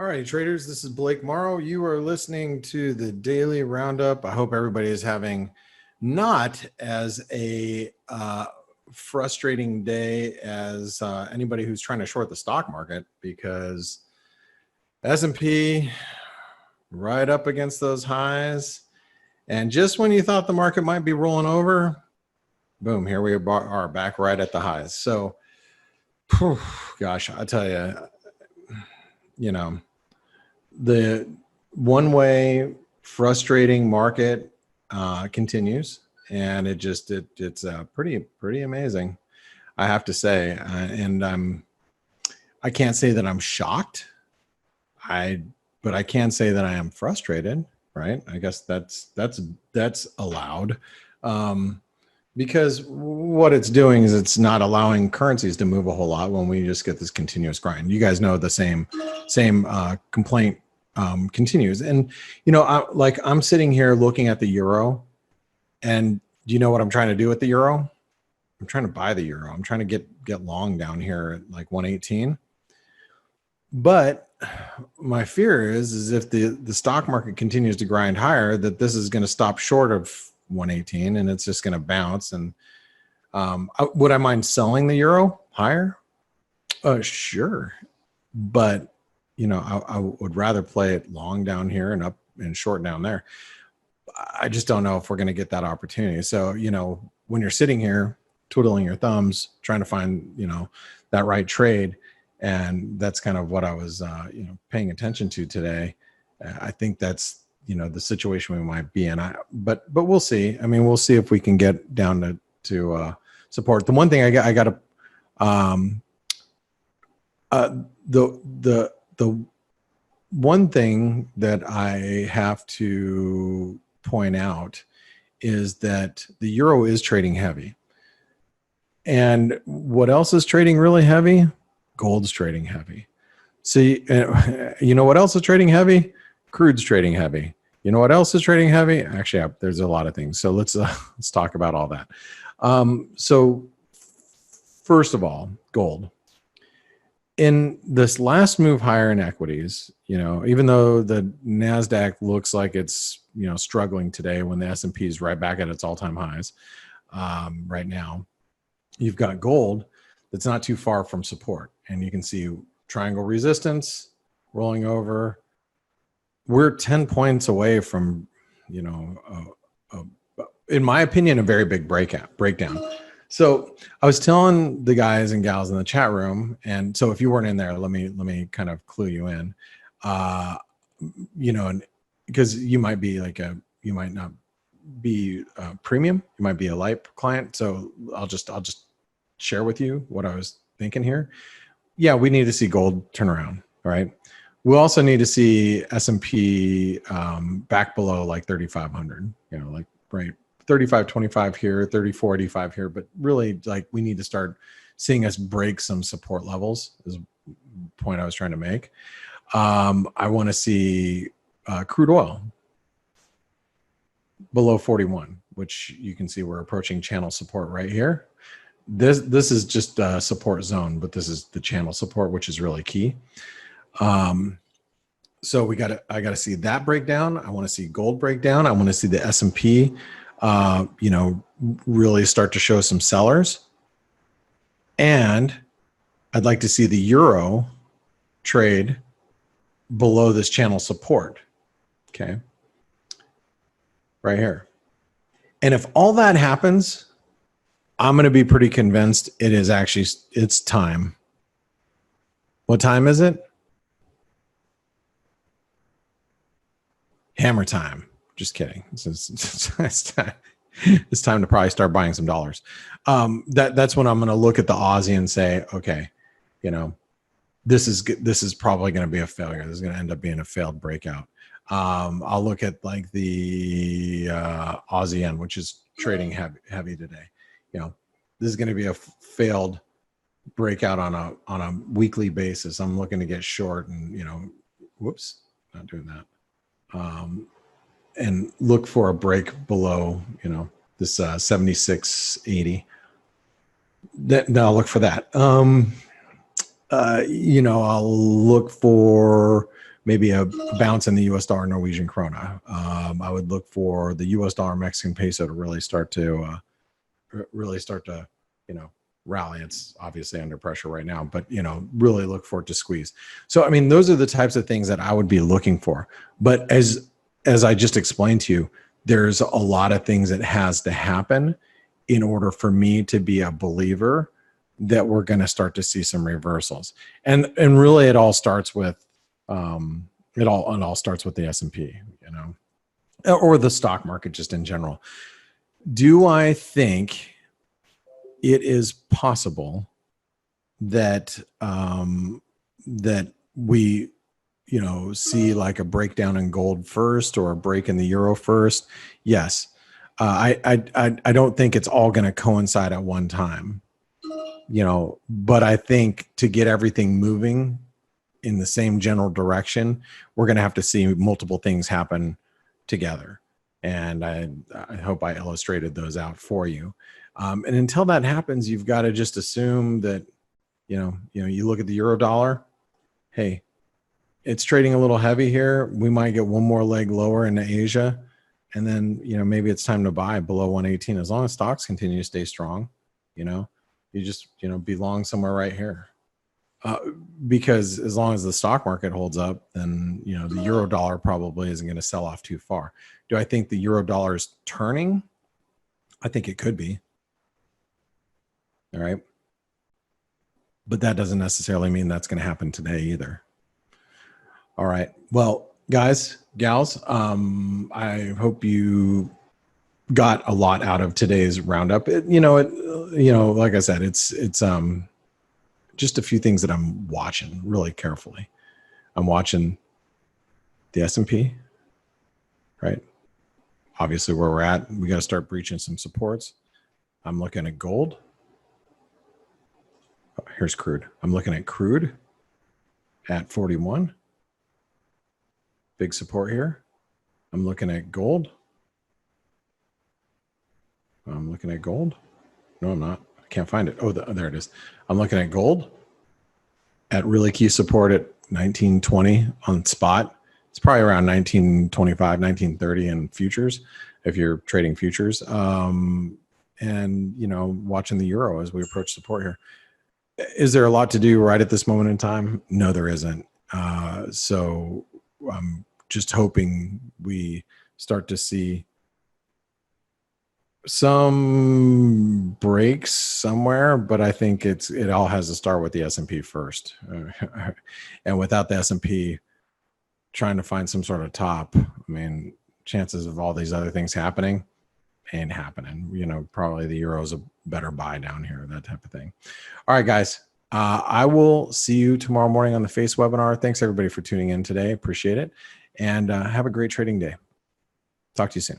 righty, traders, this is Blake Morrow. You are listening to the Daily Roundup. I hope everybody is having not as a frustrating day as anybody who's trying to short the stock market, because S&P right up against those highs. And just when you thought the market might be rolling over, boom, here we are back right at the highs. So, gosh, I tell you, the one-way frustrating market continues, and it's pretty amazing, I have to say. And I can't say that I'm shocked, but I can say that I am frustrated, right? I guess that's allowed, because what it's doing is it's not allowing currencies to move a whole lot when we just get this continuous grind. You guys know the same complaint continues. And I'm sitting here looking at the euro, and do you know what I'm trying to do with the euro? I'm trying to buy the euro. I'm trying to get long down here at like 118. But my fear is if the stock market continues to grind higher, that this is going to stop short of 118 and it's just going to bounce. And would I mind selling the euro higher? Sure, but I would rather play it long down here and up and short down there. I just don't know if we're going to get that opportunity. So when you're sitting here twiddling your thumbs trying to find that right trade, and that's kind of what I was paying attention to today. I think that's the situation we might be in. But we'll see. I mean, we'll see if we can get down to support. The one thing I got to the one thing that I have to point out is that the euro is trading heavy. And what else is trading really heavy? Gold's trading heavy. See, you know what else is trading heavy? Crude's trading heavy. You know what else is trading heavy? Actually, there's a lot of things. So let's talk about all that. So first of all, gold. In this last move higher in equities, even though the NASDAQ looks like it's struggling today when the S&P is right back at its all-time highs right now, you've got gold that's not too far from support. And you can see triangle resistance rolling over. We're 10 points away from, in my opinion, a very big breakdown. So I was telling the guys and gals in the chat room, and so if you weren't in there, let me kind of clue you in, and because you might be you might not be premium, you might be a light client. So I'll just share with you what I was thinking here. Yeah, we need to see gold turn around, right? We also need to see S&P back below like 3,500, right, 35.25 here, 34.85 here, but really we need to start seeing us break some support levels is the point I was trying to make. I want to see crude oil below 41, which you can see we're approaching channel support right here. This is just a support zone, but this is the channel support, which is really key. So I gotta see that breakdown. I want to see gold breakdown. I want to see the S&P, really start to show some sellers. And I'd like to see the euro trade below this channel support. Okay. Right here. And if all that happens, I'm going to be pretty convinced it's time. What time is it? Hammer time. Just kidding. It's time to probably start buying some dollars. That's when I'm going to look at the Aussie and say, okay, this is probably going to be a failure. This is going to end up being a failed breakout. I'll look at like the Aussie yen, which is trading heavy today. This is going to be a failed breakout on a weekly basis. I'm looking to get short and, whoops, not doing that. And look for a break below, this 76.80. Then I'll look for that. I'll look for maybe a bounce in the US dollar Norwegian krona. I would look for the US dollar Mexican peso to really start to rally. It's obviously under pressure right now, but really look for it to squeeze. So I mean, those are the types of things that I would be looking for. But as I just explained to you, there's a lot of things that has to happen in order for me to be a believer that we're going to start to see some reversals. And really it all starts with it all starts with the S&P, or the stock market just in general. Do I think it is possible that that we see like a breakdown in gold first or a break in the euro first? Yes. I don't think it's all going to coincide at one time, but I think to get everything moving in the same general direction, we're going to have to see multiple things happen together. And I hope I illustrated those out for you. And until that happens, you've got to just assume that, you look at the euro dollar. Hey, it's trading a little heavy here. We might get one more leg lower into Asia. And then, maybe it's time to buy below 118. As long as stocks continue to stay strong, you just, be long somewhere right here. Because as long as the stock market holds up, then, the euro dollar probably isn't going to sell off too far. Do I think the euro dollar is turning? I think it could be. All right. But that doesn't necessarily mean that's going to happen today either. All right. Well, guys, gals, I hope you got a lot out of today's roundup. Like I said, it's just a few things that I'm watching really carefully. I'm watching the S&P, right? Obviously where we're at, we got to start breaching some supports. I'm looking at gold. Oh, here's crude. I'm looking at crude at 41. Big support here. I'm looking at gold. I'm looking at gold. No, I'm not. I can't find it. Oh, there it is. I'm looking at gold at really key support at 1920 on spot. It's probably around 1925, 1930 in futures, if you're trading futures. And, watching the euro as we approach support here. Is there a lot to do right at this moment in time? No, there isn't. So I'm just hoping we start to see some breaks somewhere, but I think it all has to start with the S&P first. And without the S&P trying to find some sort of top, I mean, chances of all these other things happening ain't happening. Probably the euro's a better buy down here, that type of thing. All right, guys. I will see you tomorrow morning on the Face webinar. Thanks everybody for tuning in today. Appreciate it. And have a great trading day. Talk to you soon.